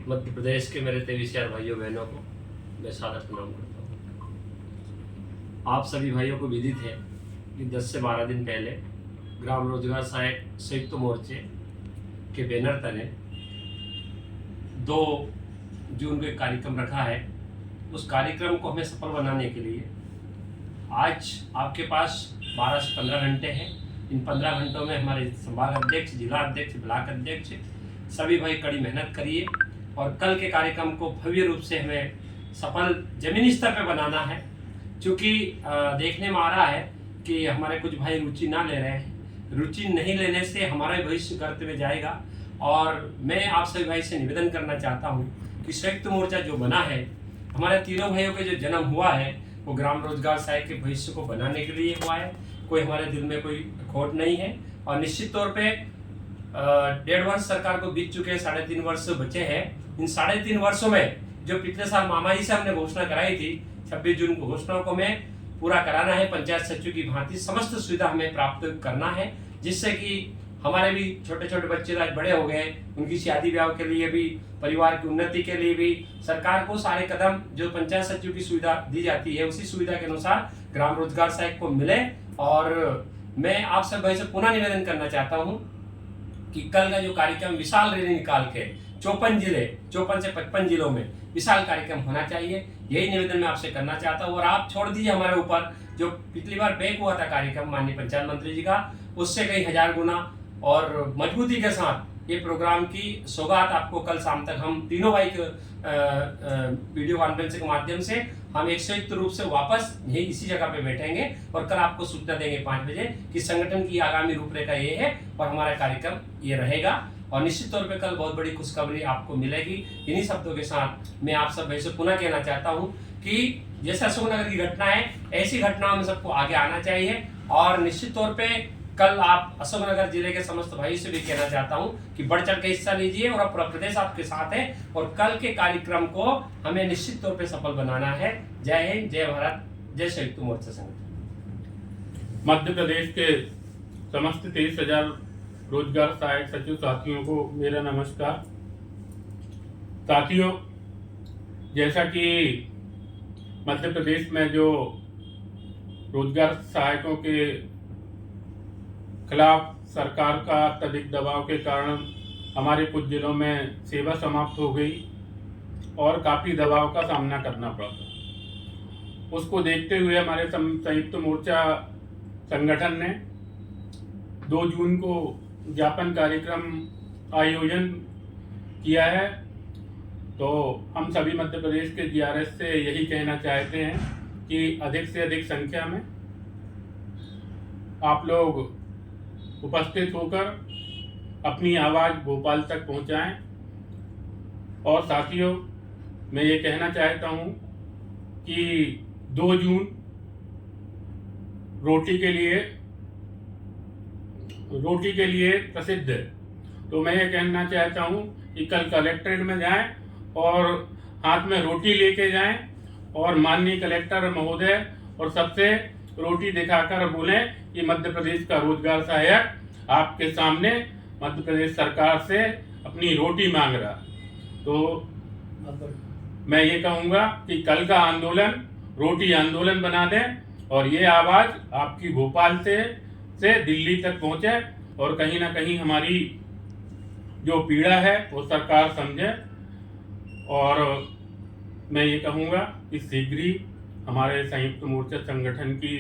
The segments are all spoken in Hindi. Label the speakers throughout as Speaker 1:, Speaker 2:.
Speaker 1: मध्य प्रदेश के मेरे तेविसियार भाइयों बहनों को मैं सादर प्रणाम करता हूँ। आप सभी भाइयों को विदित है कि 10 से 12 दिन पहले ग्राम रोजगार सहायक संयुक्त मोर्चे के बैनर तले 2 जून को एक कार्यक्रम रखा है। उस कार्यक्रम को हमें सफल बनाने के लिए आज आपके पास 12 से 15 घंटे हैं। इन 15 घंटों में हमारे संभाग अध्यक्ष, जिला अध्यक्ष, ब्लॉक अध्यक्ष सभी भाई कड़ी मेहनत करिए और कल के कार्यक्रम को भव्य रूप से हमें सफल जमीनी स्तर पर बनाना है। क्योंकि देखने में आ रहा है कि हमारे कुछ भाई रुचि ना ले रहे हैं। रुचि नहीं लेने से हमारा भविष्य गर्त में जाएगा। और मैं आप सभी भाई से निवेदन करना चाहता हूं कि संयुक्त मोर्चा जो बना है, हमारे तीनों भाइयों के जो जन्म हुआ है वो ग्राम रोजगार सहायक के भविष्य को बनाने के लिए हुआ है। कोई हमारे दिल में कोई खोट नहीं है। और निश्चित तौर पे 1.5 वर्ष सरकार को बीत चुके हैं, 3.5 वर्ष बचे हैं। इन 3.5 वर्षों में जो पिछले साल मामा जी से हमने घोषणा कराई थी 26 जून को, घोषणाओं को हमें पूरा कराना है। पंचायत सचिव की भांति समस्त सुविधा हमें प्राप्त करना है, जिससे कि हमारे भी छोटे छोटे बच्चे आज बड़े हो गए, उनकी शादी ब्याह के लिए भी, परिवार की उन्नति के लिए भी सरकार को सारे कदम जो पंचायत सचिव की सुविधा दी जाती है उसी सुविधा के अनुसार ग्राम रोजगार सहायक को मिले। और मैं आप सब भाई से पुनः निवेदन करना चाहता हूँ कि कल का जो कार्यक्रम विशाल रैली निकाल के 54 से 55 जिलों में विशाल कार्यक्रम होना चाहिए। यही निवेदन मैं आपसे करना चाहता हूँ। और आप छोड़ दीजिए हमारे ऊपर जो पिछली बार बैक हुआ था कार्यक्रम माननीय पंचायत मंत्री जी का, उससे कई हजार गुना और मजबूती के साथ ये प्रोग्राम की सौगात आपको कल शाम तक हम तीनों भाई के वीडियो कॉन्फ्रेंसिंग के माध्यम से हम एक संयुक्त रूप से वापस यही इसी जगह पे बैठेंगे और कल आपको सूचना देंगे 5 बजे कि संगठन की आगामी रूपरेखा ये है और हमारा कार्यक्रम ये रहेगा। और निश्चित तौर पे कल बहुत बड़ी खुशखबरी आपको मिलेगी। इन्हीं शब्दों के साथ मैं आप सब भाई से पुनः कहना चाहता हूँ कि जैसे अशोकनगर की घटना है, ऐसी घटनाओं में सबको आगे आना चाहिए। और निश्चित तौर पे कल आप अशोकनगर जिले के समस्त भाई से भी कहना चाहता हूं कि बढ़ चढ़ के हिस्सा लीजिए और पूरा प्रदेश आपके साथ है और कल के कार्यक्रम को हमें निश्चित तौर पे सफल बनाना है। जय हिंद, जय भारत, जय संयुक्त मोर्चा संगठन।
Speaker 2: मध्य प्रदेश के समस्त 23,000 रोजगार सहायक सचिव साथियों को मेरा नमस्कार। साथियों, जैसा कि मध्य प्रदेश में जो रोजगार सहायकों के खिलाफ सरकार का अत्यधिक दबाव के कारण हमारे कुछ जिलों में सेवा समाप्त हो गई और काफ़ी दबाव का सामना करना पड़ा। उसको देखते हुए हमारे संयुक्त मोर्चा संगठन ने 2 जून को ज्ञापन कार्यक्रम आयोजन किया है। तो हम सभी मध्य प्रदेश के जीआरएस से यही कहना चाहते हैं कि अधिक से अधिक संख्या में आप लोग उपस्थित होकर अपनी आवाज़ भोपाल तक पहुंचाएं। और साथियों, मैं ये कहना चाहता हूं कि 2 जून रोटी के लिए प्रसिद्ध है। तो मैं ये कहना चाहता हूं कि कल कलेक्ट्रेट में जाएं और हाथ में रोटी लेके जाएं और माननीय कलेक्टर महोदय और सबसे रोटी दिखाकर बोलें कि मध्य प्रदेश का रोजगार सहायक आपके सामने मध्य प्रदेश सरकार से अपनी रोटी मांग रहा। तो मैं ये कहूँगा कि कल का आंदोलन रोटी आंदोलन बना दें और ये आवाज़ आपकी भोपाल से दिल्ली तक पहुँचे और कहीं ना कहीं हमारी जो पीड़ा है वो सरकार समझे। और मैं ये कहूँगा कि शीघ्र ही हमारे संयुक्त मोर्चा संगठन की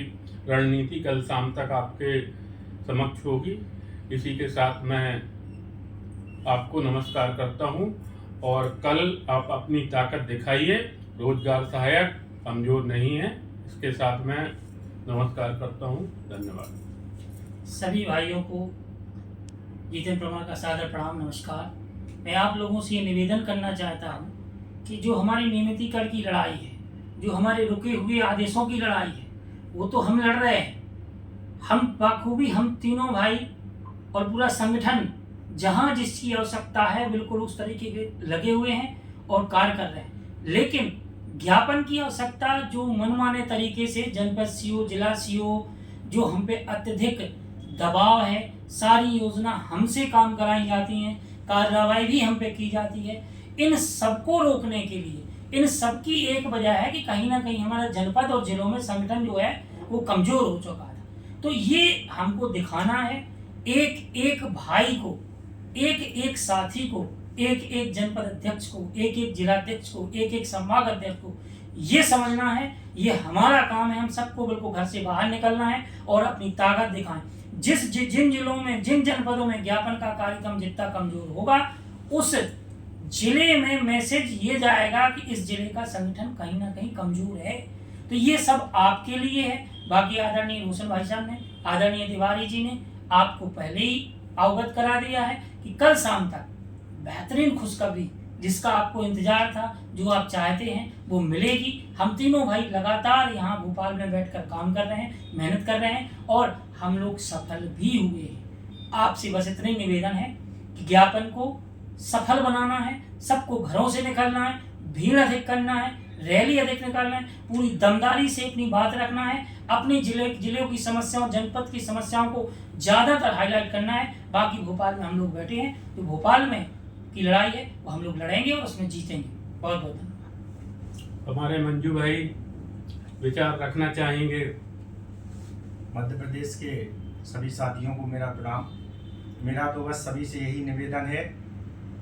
Speaker 2: रणनीति कल शाम तक आपके समक्ष होगी। इसी के साथ मैं आपको नमस्कार करता हूं और कल आप अपनी ताकत दिखाइए। रोजगार सहायक कमजोर नहीं है। इसके साथ मैं नमस्कार करता हूं। धन्यवाद।
Speaker 3: सभी भाइयों को जितेंद्र परमार का सादर प्रणाम, नमस्कार। मैं आप लोगों से ये निवेदन करना चाहता हूँ कि जो हमारी नियमितीकरण की लड़ाई है, जो हमारे रुके हुए आदेशों की लड़ाई है, वो तो हम लड़ रहे हैं। हम बखूबी हम तीनों भाई और पूरा संगठन जहाँ जिसकी आवश्यकता है बिल्कुल उस तरीके के लगे हुए हैं और कार्य कर रहे हैं। लेकिन ज्ञापन की आवश्यकता जो मनमाने तरीके से जनपद सीओ, जिला सीओ जो हम पे अत्यधिक दबाव है, सारी योजना हमसे काम कराई जाती हैं, कार्रवाई भी हम पे की जाती है। इन सबको रोकने के लिए, इन सबकी एक वजह है कि कहीं ना कहीं हमारा जनपद और जिलों में संगठन जो है वो कमजोर हो चुका था। तो ये हमको दिखाना है, एक एक भाई को, एक एक साथी को, एक एक जनपद अध्यक्ष को, एक एक जिलाध्यक्ष को, एक एक संभाग अध्यक्ष को ये समझना है, ये हमारा काम है। हम सबको बिल्कुल घर से बाहर निकलना है और अपनी ताकत दिखाएं। जिन जिलों में, जिन जनपदों में ज्ञापन का कार्यक्रम जितना कमजोर होगा, उस जिले में मैसेज ये जाएगा कि इस जिले का संगठन कहीं ना कहीं कमजोर है। तो ये सब आपके लिए है। बाकी आदरणीय रोशन भाई साहब ने, आदरणीय तिवारी जी ने आपको पहले ही अवगत करा दिया है कि कल शाम तक बेहतरीन खुशखबरी जिसका आपको इंतजार था, जो आप चाहते हैं, वो मिलेगी। हम तीनों भाई लगातार यहाँ भोपाल में बैठकर काम कर रहे हैं, मेहनत कर रहे हैं और हम लोग सफल भी हुए हैं। आपसे बस इतना ही निवेदन है कि ज्ञापन को सफल बनाना है, सबको घरों से निकलना है, भीड़ अधिक करना है, रैली अधिक निकालना है, पूरी दमदारी से अपनी बात रखना है, अपने जिलों की समस्याओं, जनपद की समस्याओं को ज़्यादातर हाईलाइट करना है। बाकी भोपाल में हम लोग बैठे हैं, तो भोपाल में की लड़ाई है वो हम लोग लड़ेंगे और उसमें जीतेंगे। बहुत बहुत धन्यवाद।
Speaker 2: हमारे मंजू भाई विचार रखना चाहेंगे।
Speaker 4: मध्य प्रदेश के सभी साथियों को मेरा प्रणाम। मेरा तो बस सभी से यही निवेदन है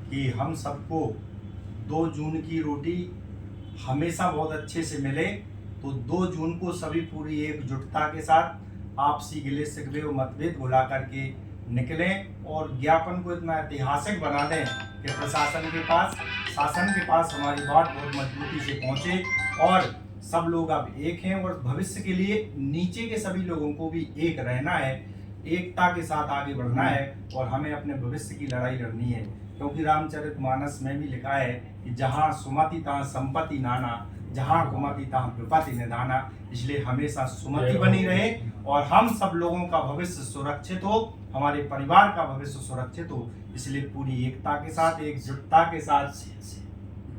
Speaker 4: कि हम सबको 2 जून की रोटी हमेशा बहुत अच्छे से मिले। तो 2 जून को सभी पूरी एकजुटता के साथ आपसी गिले शिकवे और मतभेद भुला करके निकलें और ज्ञापन को इतना ऐतिहासिक बना दें कि प्रशासन के पास, शासन के पास हमारी बात बहुत मजबूती से पहुंचे और सब लोग अब एक हैं और भविष्य के लिए नीचे के सभी लोगों को भी एक रहना है, एकता के साथ आगे बढ़ना है और हमें अपने भविष्य की लड़ाई लड़नी है। क्योंकि रामचरितमानस में भी लिखा है कि जहाँ सुमति तहाँ संपत्ति नाना, जहाँ कुमति तहाँ विपत्ति निधाना। इसलिए हमेशा सुमति बनी रहे और हम सब लोगों का भविष्य सुरक्षित हो, हमारे परिवार का भविष्य सुरक्षित हो। इसलिए पूरी एकता के साथ, एकजुटता के साथ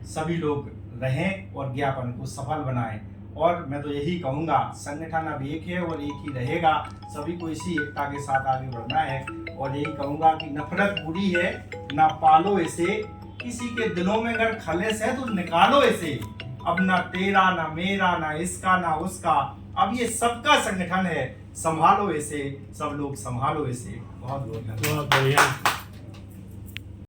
Speaker 4: सभी लोग रहें और ज्ञापन को सफल बनाएं। और मैं तो यही कहूँगा, संगठन अब एक है और एक ही रहेगा। सभी को इसी एकता के साथ आगे बढ़ना है और यही कहूँगा कि नफरत बुरी है, ना पालो इसे, किसी के दिलों में अगर खलेस है तो निकालो इसे। अब ना तेरा, ना मेरा, ना इसका, ना उसका, अब ये सबका संगठन है। संभालो इसे, सब लोग संभालो इसे। बहुत बहुत धन्यवाद।
Speaker 2: बहुत बढ़िया।